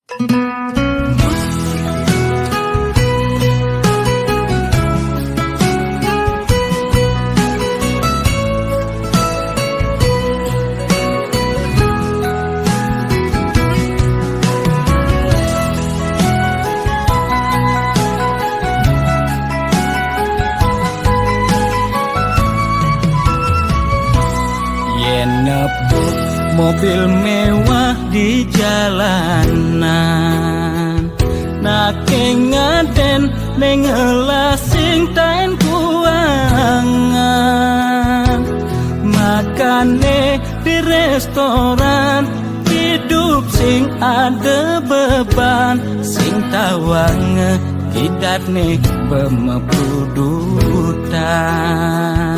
Nebuk mobil mewah di jalanan, nake ngaden nengelasing tain kuangan, makane di restoran hidup sing ada beban, sing tawange kidat nih bemepudutan.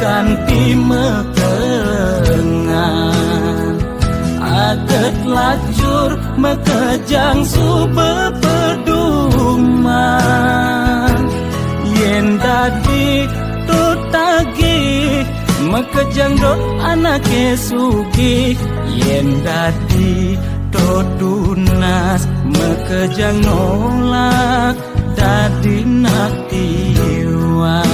Kanti mekengan aget lacur mekejang sube peduman yen dadi tutagi mekejang dot anake sugi yen dadi todunas mekejang nolak dadi naktiwan.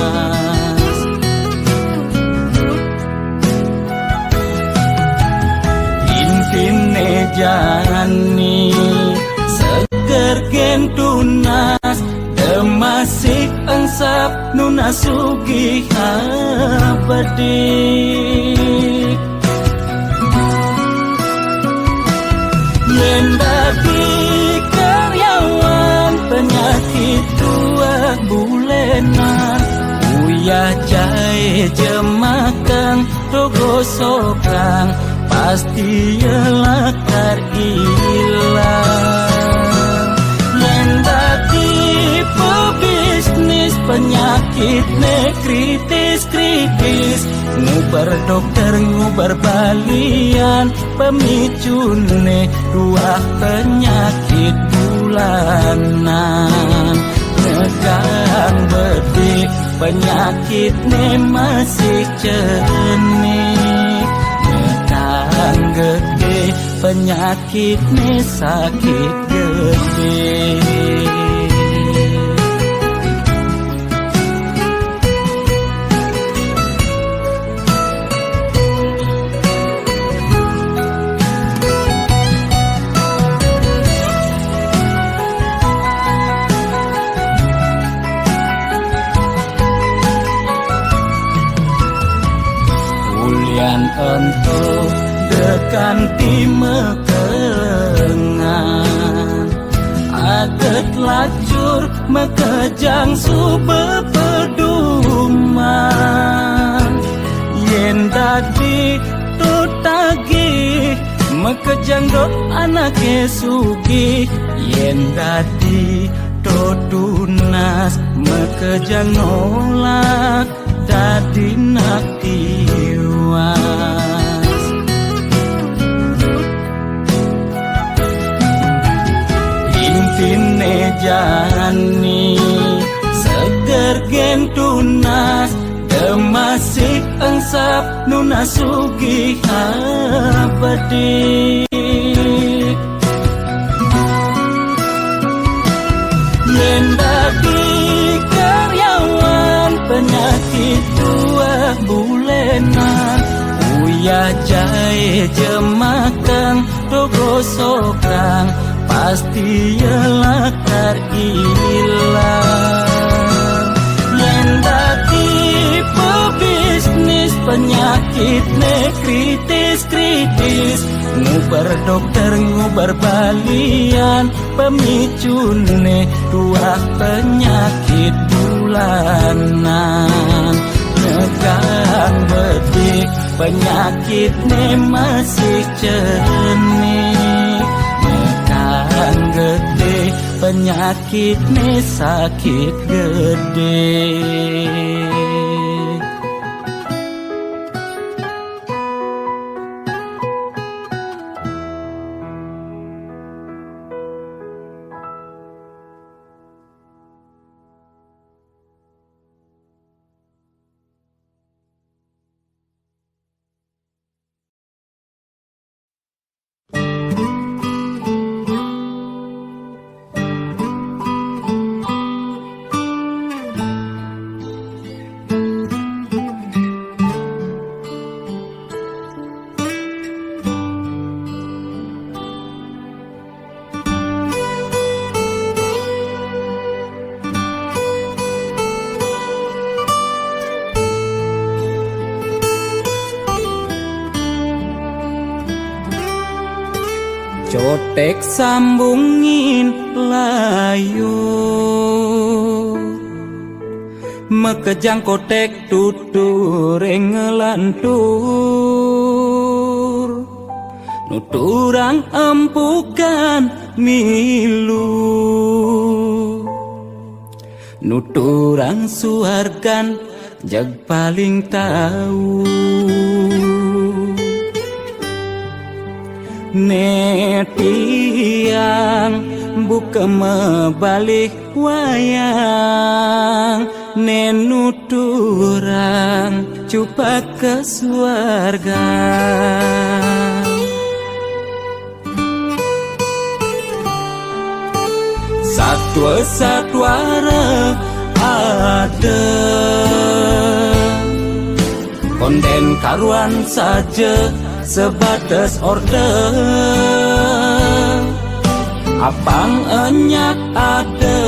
Jani seger gen tunas demasik engsap nuna sugi abadik yen dadi karyawan penyakit tua bulenan uyah jahe jemakang togo sokang pasti lakar ilang yen dadi pebisnis penyakit ne kritis ngubar dokter ngubar balian pemicune dua penyakit bulanan negang bedik penyakit ne masih cenik gede penyakit nih sakit gede. Ulian untuk kanti mekengan aget lacur mekejang sube peduman yen dadi tutagi mekejang dot anake sugi yen dadi todunas mekejang nolak dadi naktiwan. Intine jani seger gen tunas demasik engsap nuna sugi abadik yen dadi karyawan penyakit tua bulenan uyah jahe jemakang togo sokang pasti lakar ilang yen dadi pebisnis penyakit ne kritis ngubar dokter ngubar balian pemicune dua penyakit bulanan negang bedik penyakit ne masih cenik gede penyakit nih sakit gede. tek sambungin layu mekejang kotek tutur ngelantur nuturang empukan milu nuturang suargan jag paling tahu netiang buka mebalik wayang nenuturang cupa ke suarga satwa-satwara ada konden karuan saja sebatas order apang enyak ada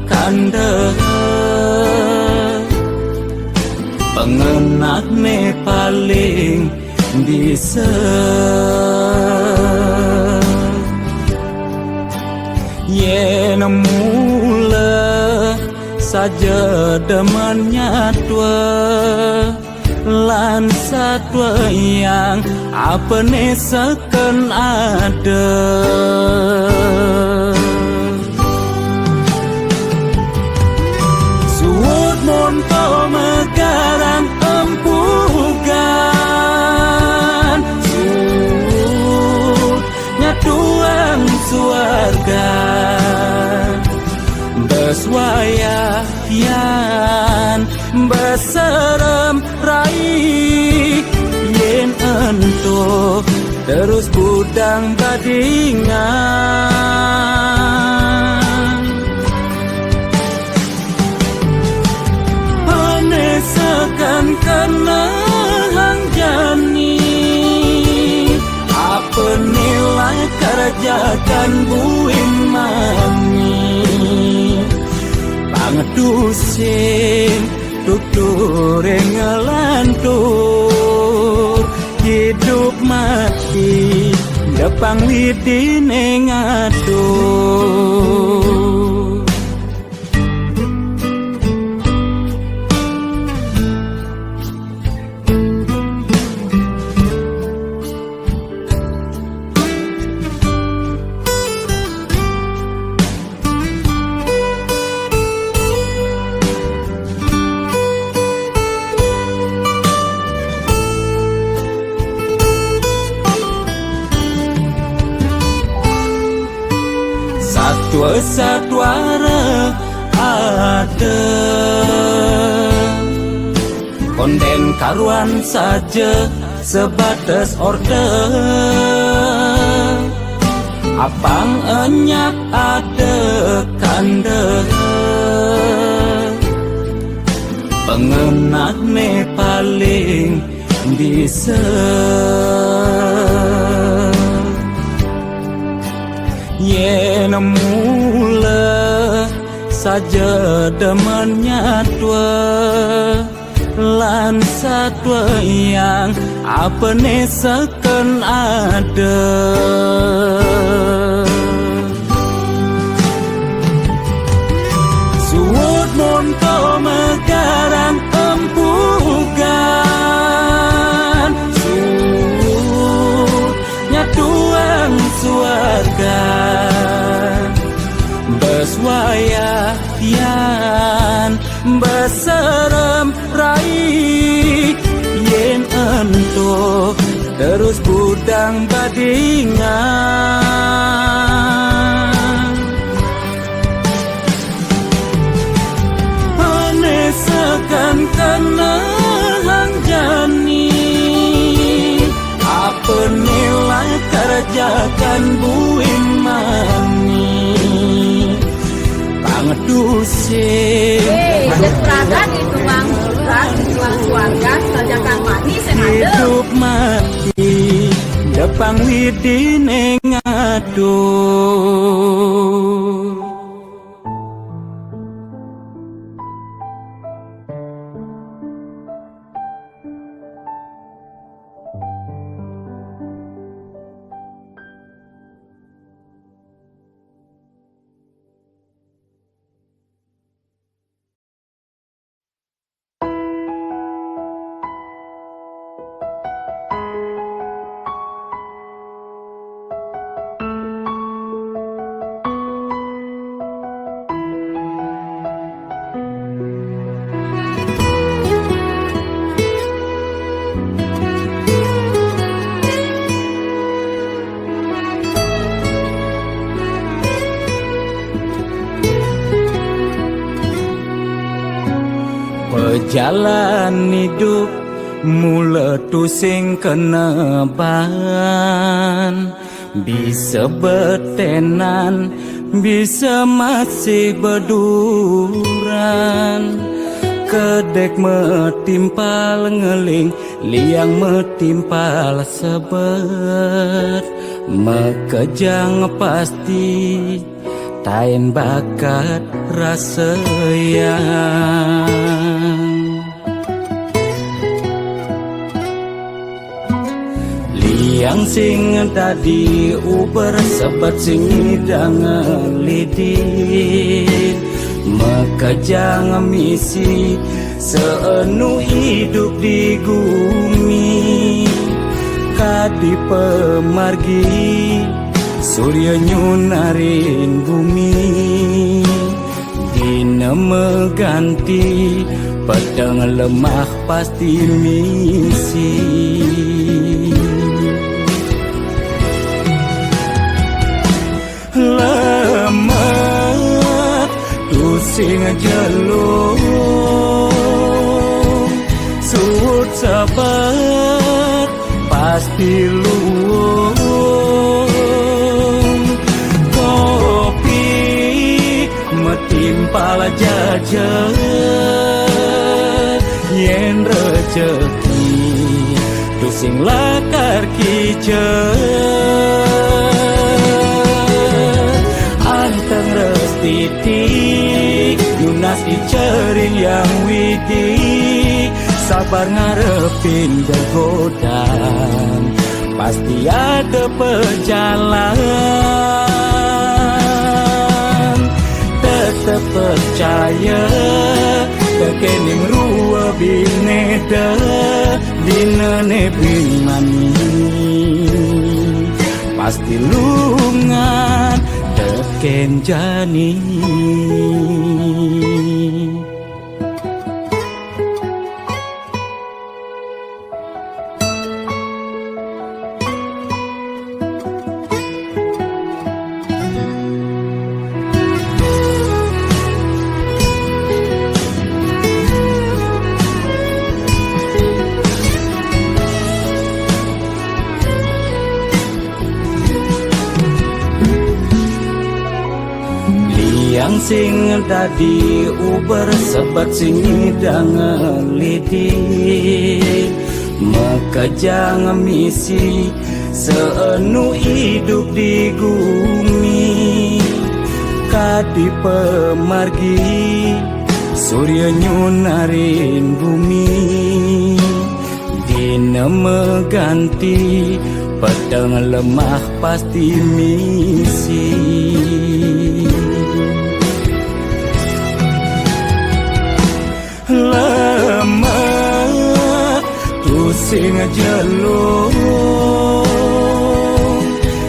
kande pengenak ne paling bisa yen mula saja demennya tua lan satwa yang apa ne seken ada suut monto megarang empugan suut nyatuang suarga beswayayan beserem raih yen ento terus budang badingan panesakan kena hang jani apa nilai kerjakan buim mami pangedusin tutur ngelantur hidup mati depang widine ngatur satwa-satwara ada konden karuan saja sebatas order apang enyak ada kande pengenak ne paling bisa yen mula saja demennya tua lan satwa yang apa ne seken ada suut monto megarang empugan suut nyatuang suarga beswayayan beserem raih yen ento terus budang badingan panesakan kena hang jani apa nilai kerjakan buim mami pangedusin Jepurakan itu mang keluarga kerjakan mani senada hidup mati depang widine ngatur Pejalan hidup meletu sing keneban, bisa betenan, bisa masih berduran. Kedek metimpal ngeling, liang metimpal sebet. Mekejang pasti, tain bakat rasa yang. Liang sing tadi uber sebat sing idang lidit. Mekejang misi seenu hidup di bumi. Kadi pemargi surya nyunarin bumi. Dina meganti pedang lemah pasti misi. Lemah tusing jelung, suut sabar pasti luung. Kopi metimpal jajan, yen rezeki tusing lakar kijen. Anteng restitik Yunas dicering yang widik. Sabar ngarepin gegodan, pasti ada pejalan. Tetap percaya kekening rua bineda dinane bimani. Pasti lungan teken jani. Yang sing tadi uber sebat sing idang lidit. Mekejang misi seenu hidup di bumi. Kadi pemargi surya nyunarin bumi. Dina meganti pedang lemah pasti misi. Lemah tusing jelung,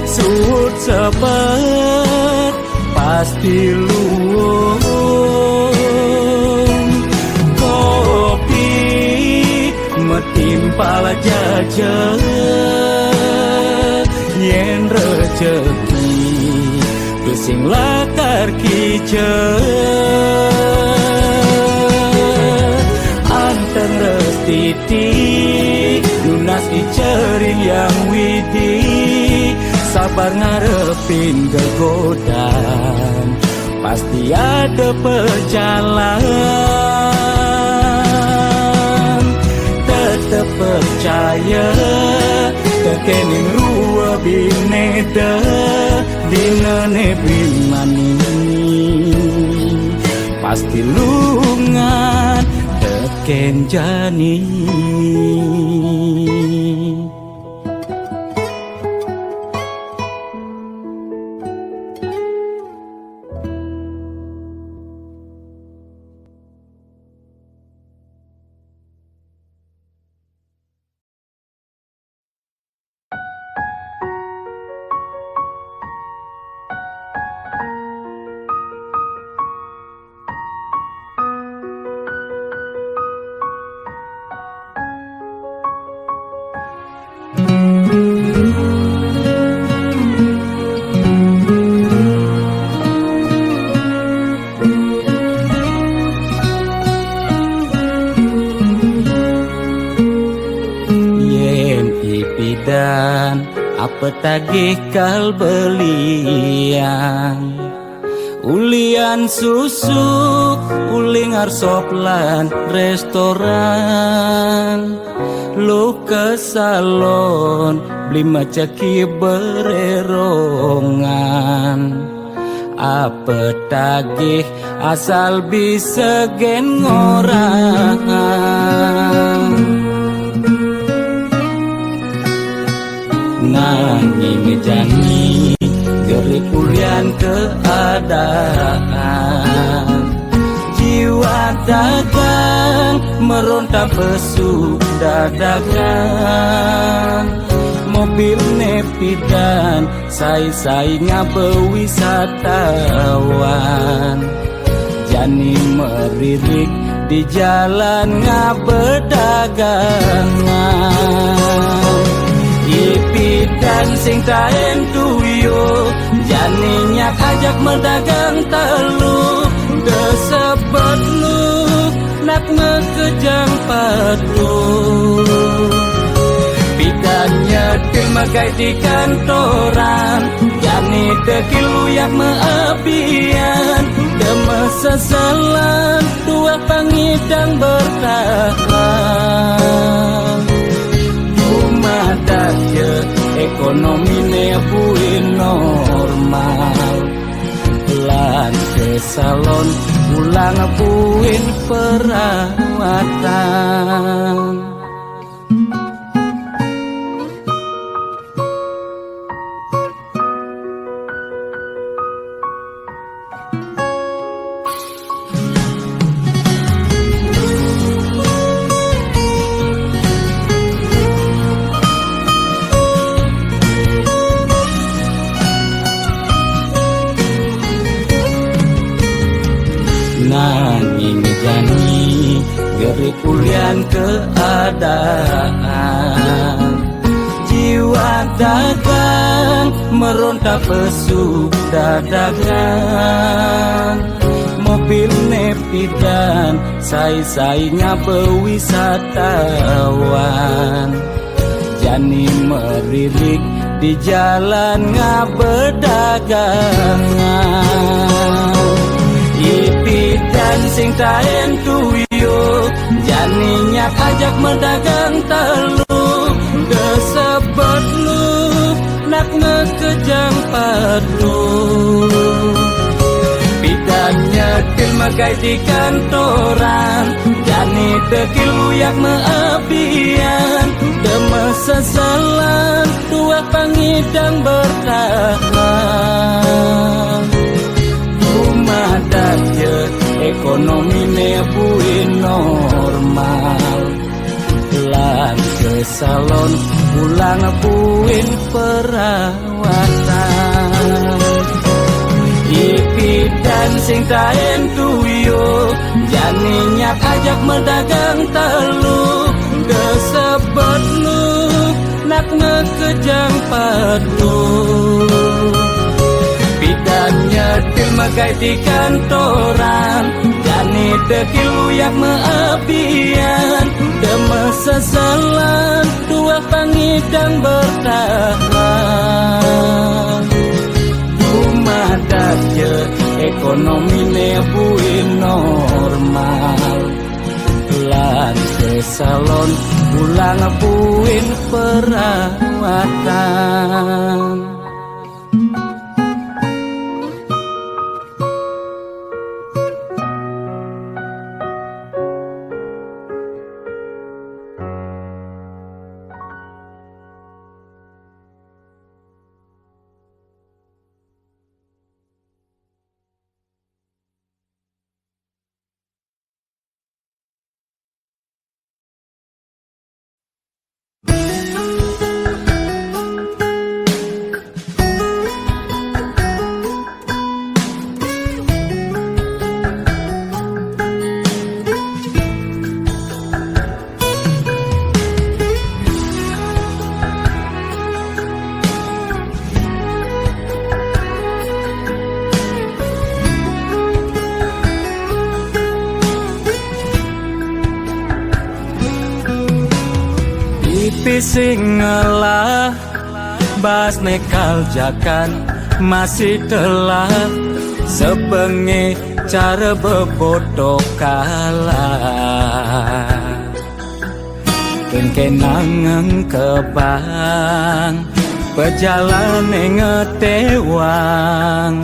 suut sabar pasti luung. Kopi metimpal jajan, yen rezeki tusing lakar kijen. Anteng restitik Yunas dicering yang widik. Sabar ngarepin gegodan, pasti ada pejalan. Tetap percaya kekening rua bineda dinane bimani. Pasti lungan teken jani. edan apa tagih kal belian ulian susuk uling arsoplan restoran lu ke salon beli macaki bererongan apa tagih asal bisa gen orang nanging janji geri kulian keadaan jiwa dagang meronta pesu dadakan mobil nepidan sai-sai ngabewisatawan jani meririk di jalan ngabedagangan ipidan sing taen tuyo janinya ajak mendagang telu desebet lu nak ngekejang padu bidannya magai di kantoran jani dekil yang meabian demeseselan dua pangidang bertahan Madaya ekonomi nebuin normal lan ke salon ulang buin perawatan nanging janji geri kulian keadaan jiwa dagang meronta pesu dadakan mobil nepidan sai-sai ngabewisatawan jani meririk di jalan ngabedagangan ipidan sing taen tuyo janinya ajak mendagang telu desebet lu nak ngekejang padu bidannya magai di kantoran jani dekil yang meabian demeseselan dua pangidang bertahan Madaya ekonomi nebuin normal lan ke salon ulang buin perawatan ipidan sing taen tuyo janinya ajak mendagang telu desebet lu nak ngekejang padu bidannya magai di kantoran jani dekil yang meabian demeseselan dua pangidang bertahan Madaya ekonomi nebuin normal lan ke salon ulang buin perawatan pipis sing ngelah bas nekal jakan masih telah sebengi cara bebodoh kalah kenkenang kebang pejalan ngetewang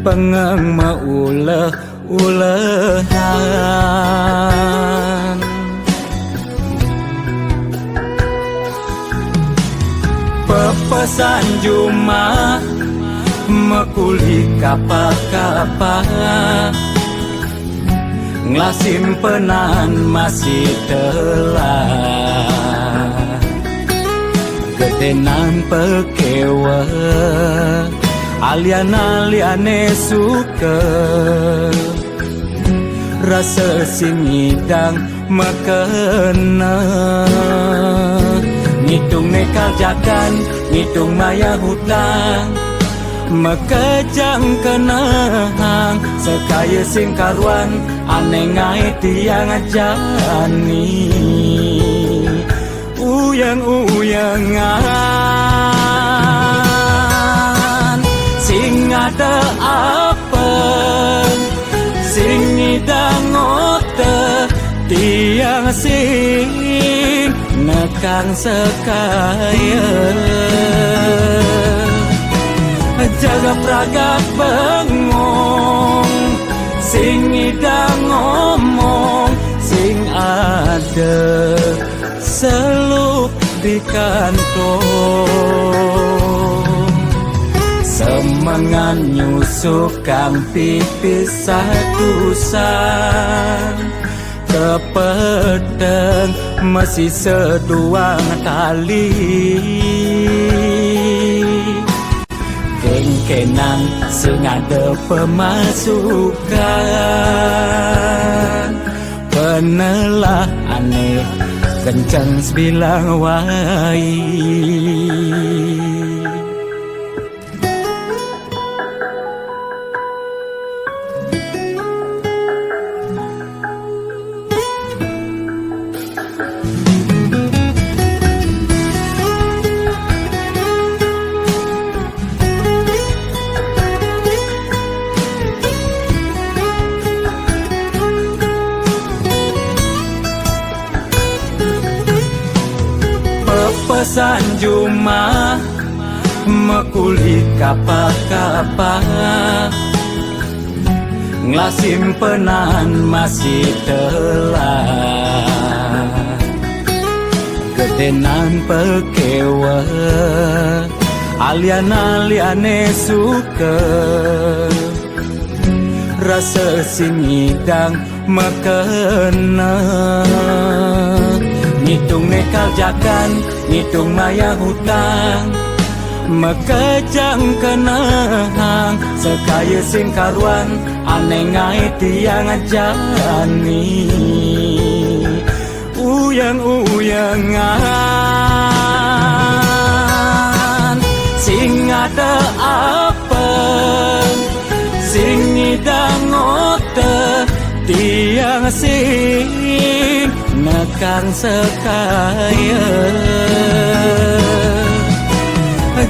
pengeng meuleh-ulehan pepesan Juma mekuli kapa-kapa nglasimpenan masih telah gedenan pekewe alian-aliane suka rasa singidang mekena ngitung nekal jakan ngitung maya hutang mekejang kenang sekaya sing karuan aneh ngai tiang jani uyang-uyangan sing ada apa sing ngidang ote tiang sing nekang sekaya jaga praga bengong sing ngidang ngomong sing ada seluk di kantong semangan nyusuk kang pipis satusan kepedeng masih seduang tali kenang sing ada pemasukan penelah aneh kencang sebilang wai pesan Juma mekuli kapa-kapa nglasimpenan masih telah gedenan pekewe alian-aliane suka rasa singidang mekena ngitung nekal jakan ngitung maya hutang mekejang kenang sekaya sing karuan aneh ngai tiang jani uyang-uyangan sing ada apa sing ngidang ote tiang sing nekang sekaya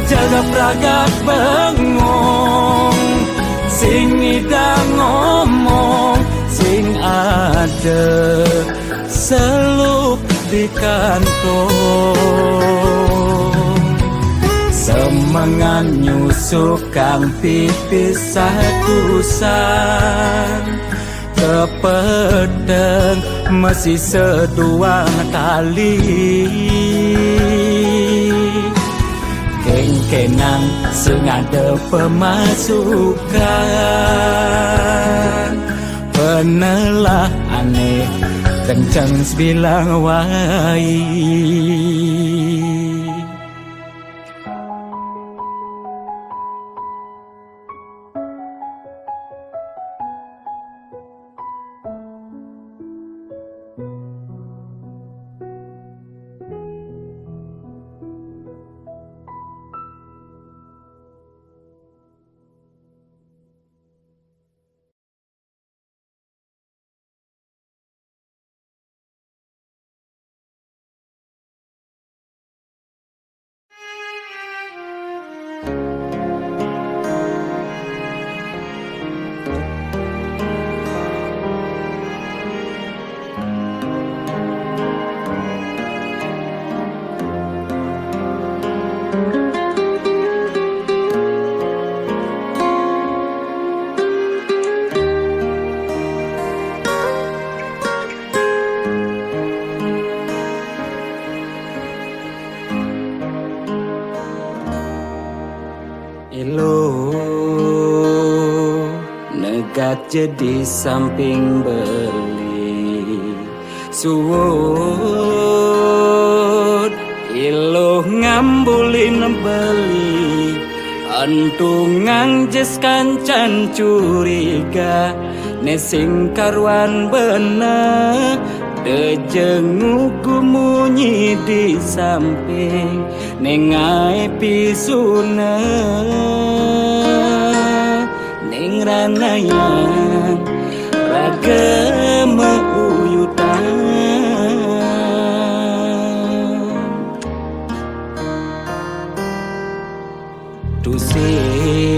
jaga praga bengong sing ngidang ngomong sing ada seluk di kantong semangan nyusuk kang pipis satusan kepedeng masih seduang tali kenang sing ada pemasukan penelah aneh kencang sebilang wai Elo negak jadi samping beli suwut elo ngambulin beli antungang jes kancan curiga nesing karwan bener Dejengu gumunyi di samping nengai pisuna neng ranayang raga meuyutan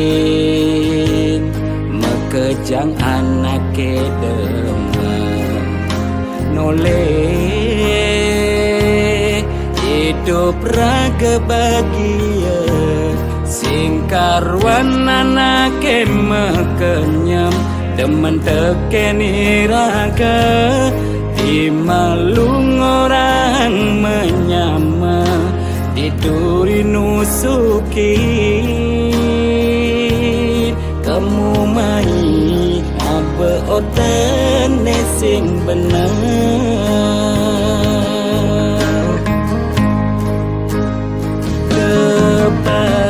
tusin mekejang anak kedemang noleh hidup raga bahagia singkarwan anake mekenyam demen tekeni raga dimalung orang menyama diduri nusuki kamu mai abe oten nesing bener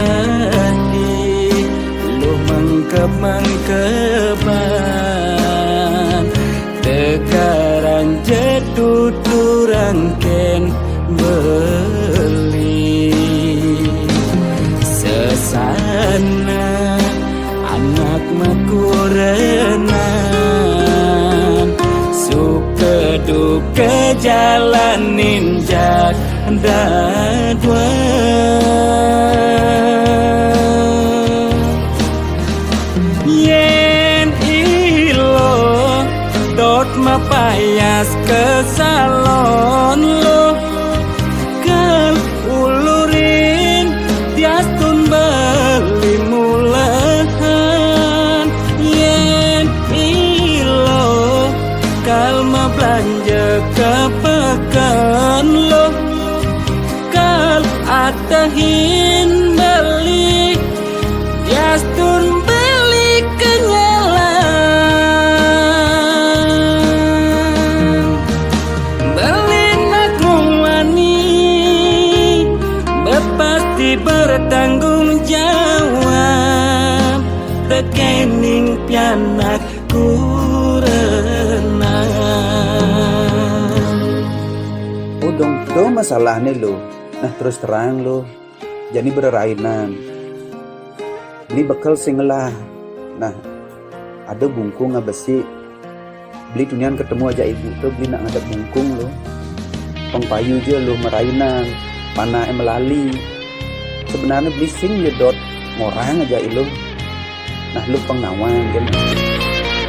kebadi lu mengkeban tegaran jeduduran ken beli sesana anak mekurenan suka duka jalanin jak dadwa yen ilo dot mapayas kesalon lo kal ulurin tiastun beli mulahan yen ilo kalma belanja kepekan lo kal atahin beli tiastun beli kenyalan beli nakumani pasti bertanggung jawab rekening pianak kurenang udong do masalah nih lo nah terus terang lo jadi bererainan beli bekal singlah nah ada bungkung besi beli dunian ketemu aja ibu tuh beli nak ada bungkung lo pengpayu aja lo merainan mana melali sebenarnya beli sing jedot ngorang aja ilo nah lu pengawan kan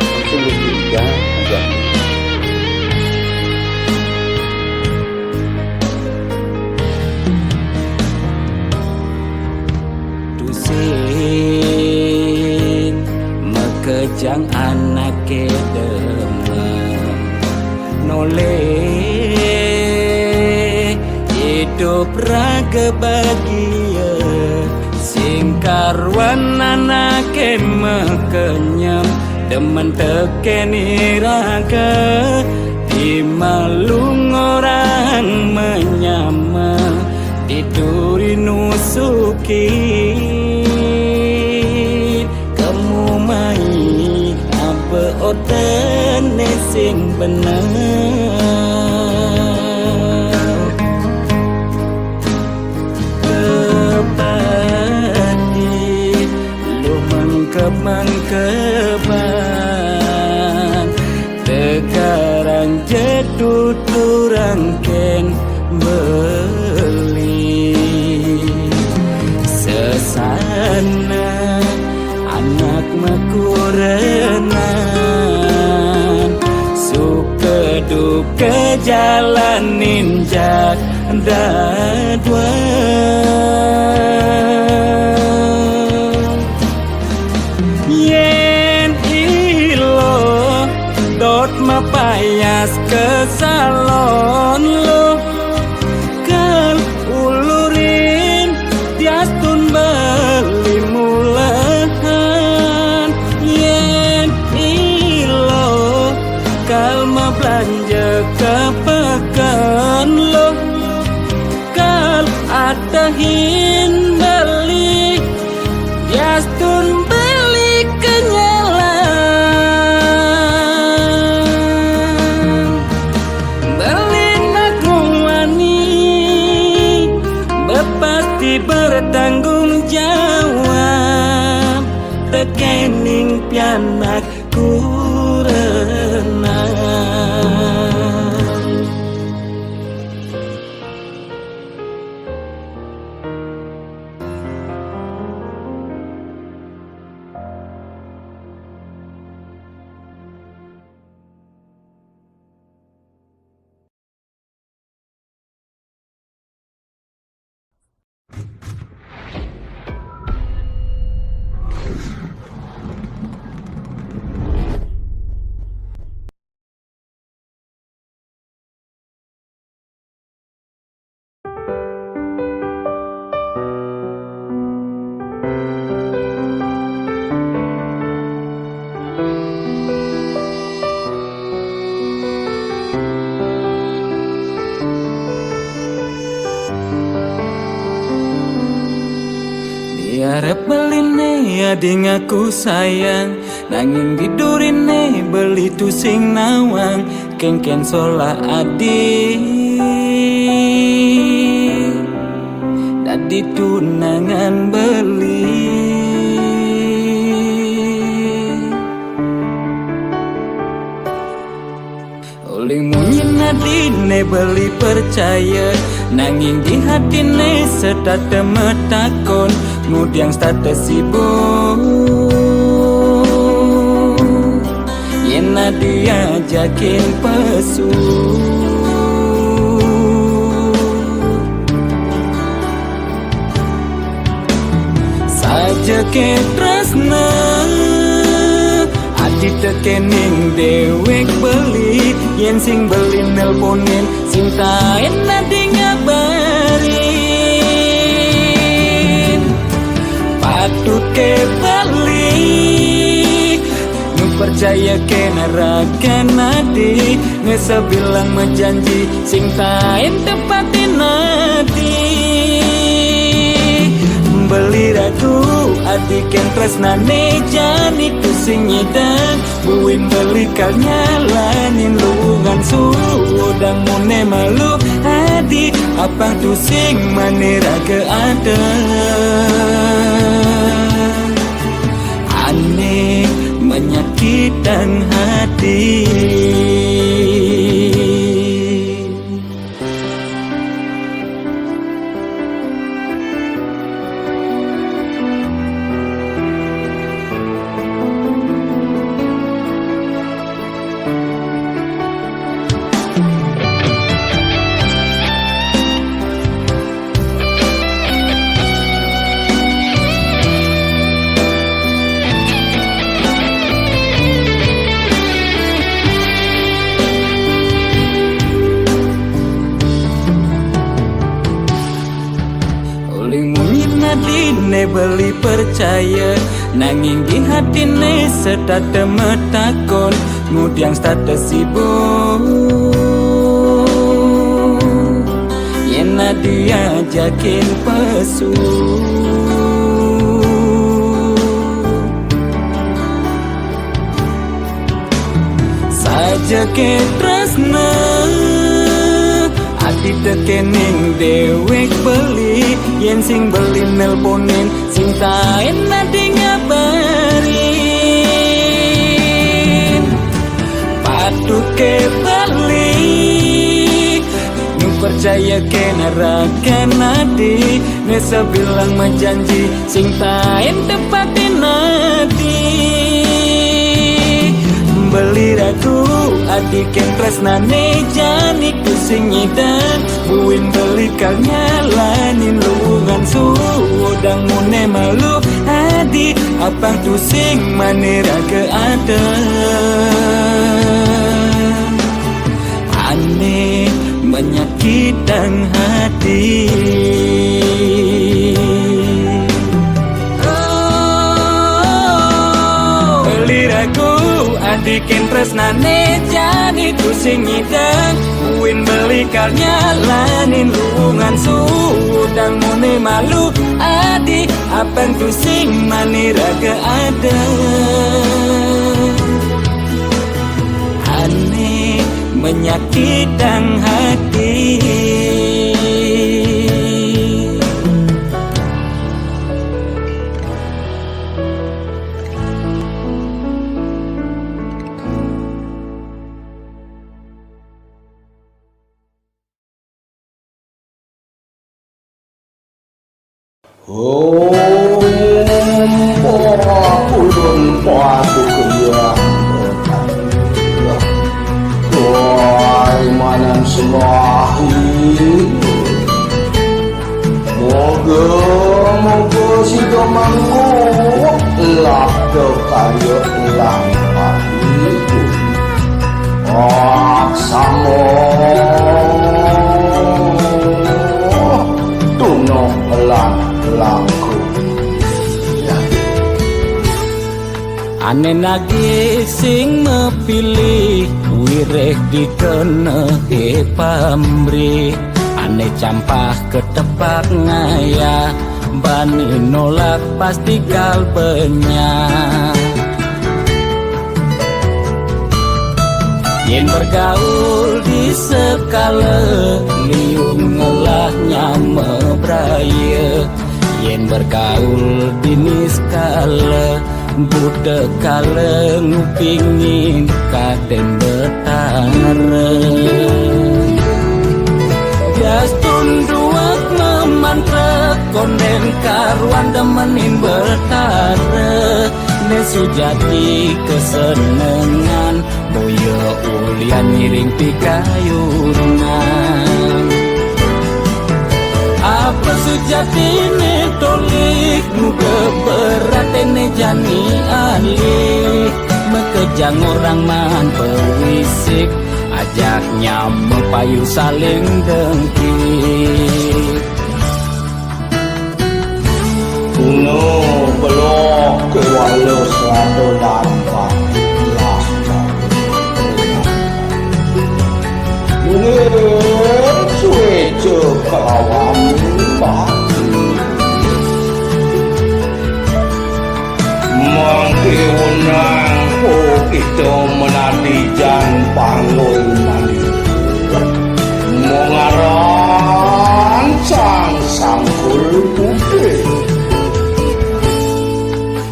langsung lu tiga aja tusin mekejang anak kedemang noleh hidup raga bahagia singkarwan anake mekenyam demen tekeni raga dimalung orang menyama diduri nusuki kamu mai abe oten nesing bener mengkeban tegaran jeduduran ken beli sana anak makurenan suka duka jalanin jak dadwa yen ilo dot mapayas ke salon lo kal ulurin tiastun beli mulahan yen ilo kal ma belanja ke pekan lo kal atahin beli tiastun beli kenyalan beli nakumani pasti bertanggung jawab tekening pianak kurenang. Diarep beline adi ngaku sayang nanging didurine beli tusing nawang kengken sola adi dadi tunangan beli uling munyin adine beli percaya nanging di hatine sedat temetakon ngudiang status sibuk yen dia jakin pesu saja ke tresna adi tekening dewek beli yen sing beli nelponin sing taen adi ngabarin patut ke beli nu percaya ke narakan adi ngesebilang menjanji sing taen tepatin adi beli ragu adi ken tresnane jani tu sing nyidang buin beli kal nyalanin luungan sudang mune malu adi apa tu sing manera keada aneh menyakitkan hati. Dine beli percaya nanging di hatine sedat temetakon ngudiang status sibuk yen dia jakin pesu saja ke tresna adi tekening dewek beli yen sing beli nelponin sing taen adi ngabarin patut ke beli nu percaya kena rakan nadi Nesa bilang menjanji sing tain tepatin nadi Beli ragu adik yang tresnane jani kusing nyidang Buin beli nyalanin luungan sudang mune malu adi Apang tusing manira ke ada Aneh menyakitkan hati Liraku adik yang tresnane jani kusing nyidang Buin beli nyalanin luungan sudang mune malu adi Apang tusing manira ke ada Aneh menyakitkan hati Ulun padu kaya Tuai manam selahi Moga si domangku Lak kaya lang pahiku Aksamo Tunong langku Ane nagi sing mepilih wireh dikene pamri Ane campah ketepak ngaya bani nolak pasti kalbenya Yen bergaul di sekala liung ngelahnya mebraya Yen bergaul di niskala budak kala ngupingin kaden betara Gas tunduak memantra konden karuan demenin betara Nesu jadi kesenengan boyo ulian miring pikayunan Apa sujatine tolik muka beratene jani alih Mekejang orang man pewisik ajaknya mepayu saling dengki No belok ke walus rado dampak Mungkin suejo kawan baki Mangkiunang po itu menadi jan pangoy mani Mengarancang sangkul putih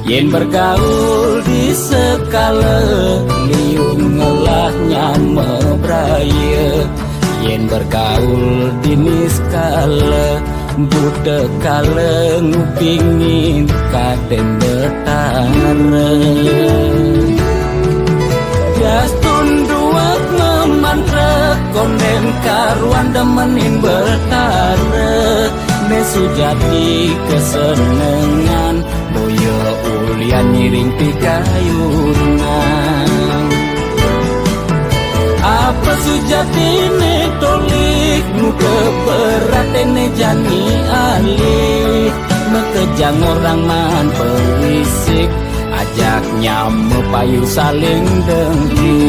Yen bergaul di sekala liung ngelahnya mebraya Yen bergaul di niskala budak kala ngupingin kaden betara Gas tunduak memantra konden karuan demenin betara Nesu jadi kesenengan boyo ulian nyiring pikayunan Apa sujatine tolik muka beratene jani alih Mekejang orang man pewisik ajaknya mepayu saling dengki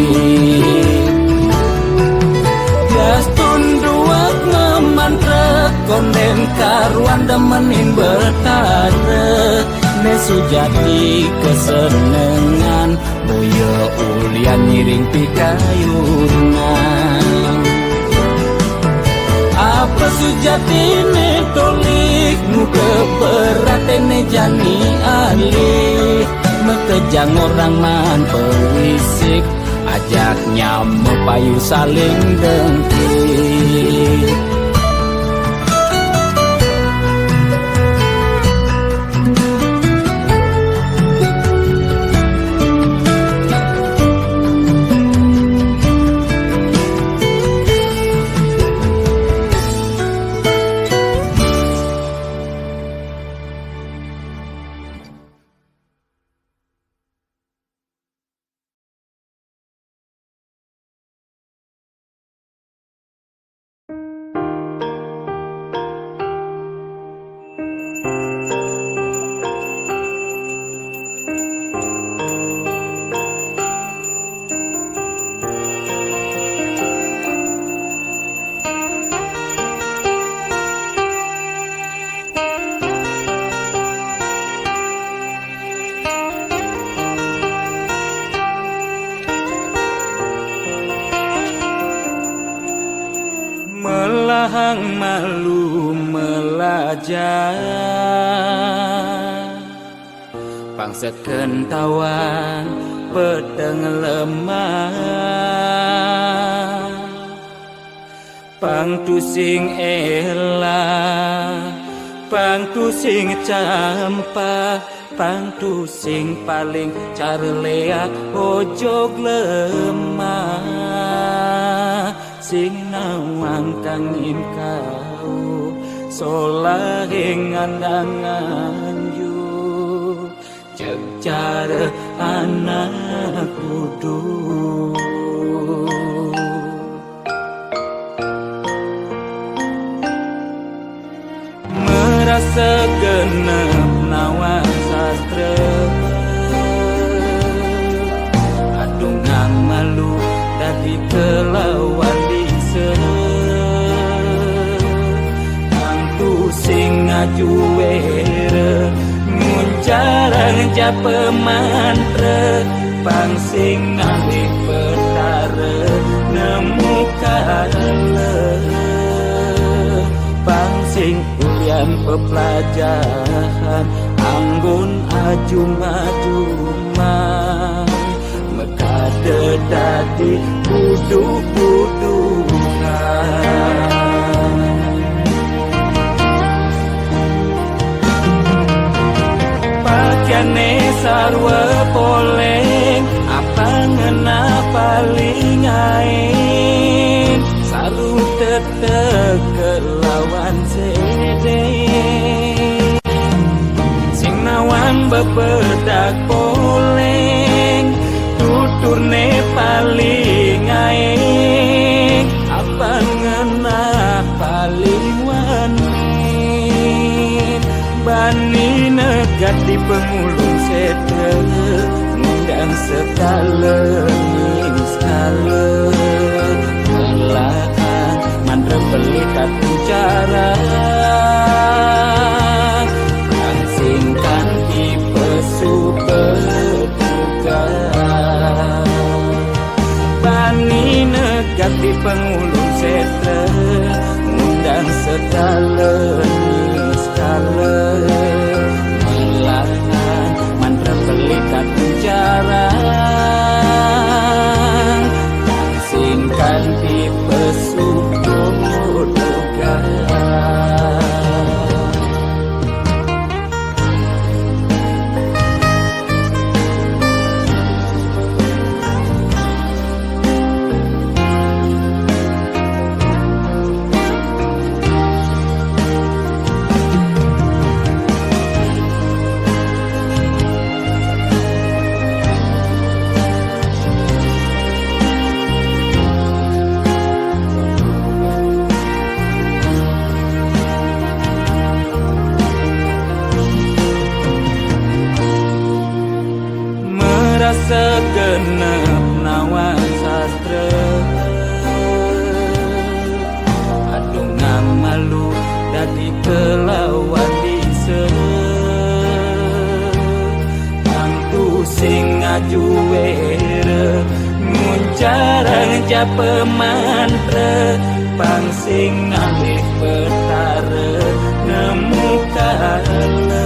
Gas tunduak memantra konden karuan demenin betara Nesu jadi kesenengan boyo ulian nyiring pikayunan Apa sujatine tolik muka beratene jani alih Mekejang orang man pewisik ajaknya mepayu saling dengki Pahang malu melajar Bangsa kentawan pedang lemah Pang tu sing elah Pang tu sing campa Pang tu sing paling carlea ojog lemah Sing nawang kangin kau solahing andangan yu Cek cara anak kudu Merasa genep nawa sastra Adungang malu dadi kelawan dise Angku sing ngaju were Nguncarang japa mantra Pang sing ngalih petara Nemu kala Pang sing ulian pepelajaran Anggun ajum-ajuman Mekade dadi buduk-budukan Pakaiane sarwa poleng Apa ngena paling ain Salu tetek kelawan sede Sing nawan bebedak poleng Tuturne paling ain Apa ngena paling wanin Bani negat di pengulung setre Ngundang sekala skala Melahan mandra pelikat bicara Ang singkan tipe super duka Bani negat di pengulung setre Ngundang sekala skala Melahan mantra pelikat bicara Ang singkan tipe super duka Segenap nawa sastra Adungang malu dadi kelawan dise Angku sing ngaju were Nguncarang japa mantra Pang sing ngalih petara Nemu kala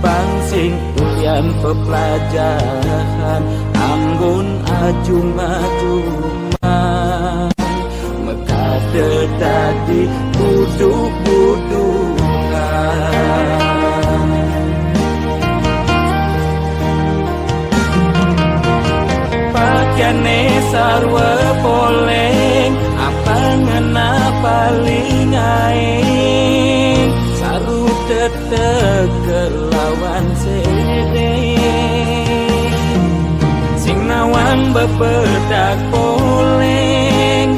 Pang sing ulian pepelajaran Anggun ajum-ajuman Mekade dadi buduk-budukan Pakaiane sarwa poleng Apa ngena paling aing Saru tetek kelawan sede Sing nawang bebedak poleng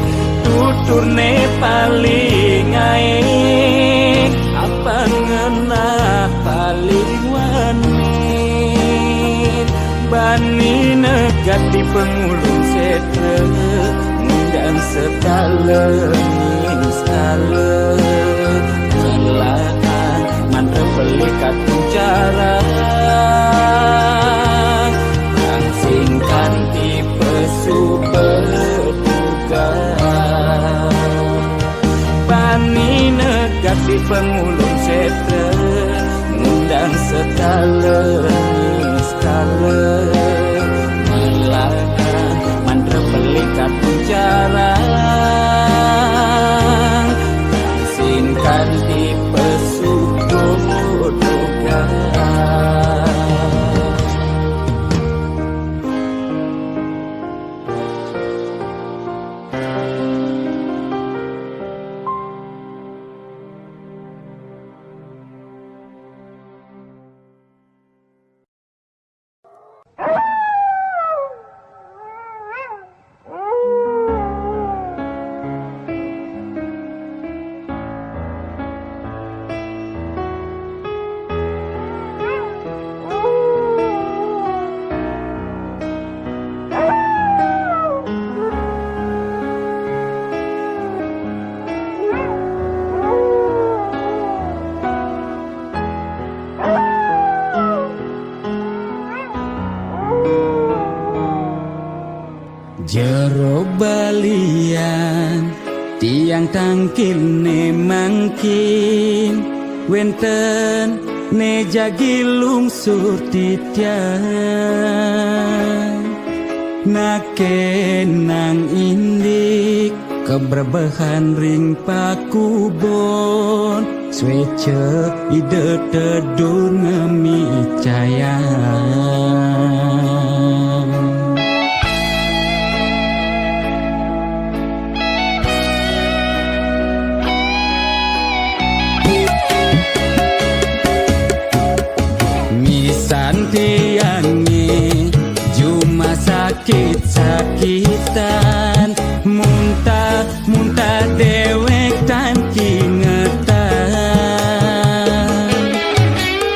Tuturne paling aing Apa ngena paling wanin Bani negat di pengulung setre Ngundang sekala skala Melahan mantra pelikat bicara Ang singkan tipe super duka pengulung setra ngundang sekala malangan mantra pelikat puncarang singkan di pesukodokan. Jero balian tiang tangkil ne mangkin wenten ne jagi lungsur titian nakenang indik keberbahan ring pakubon swece ide tedun ngemi cayang. Tiangi cuma sakit-sakitan muntah dewek tan kingetan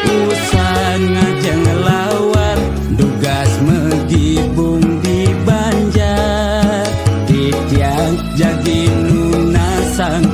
usah ngajeng lawan dugas megibung di banjar titiang jadi nuna sang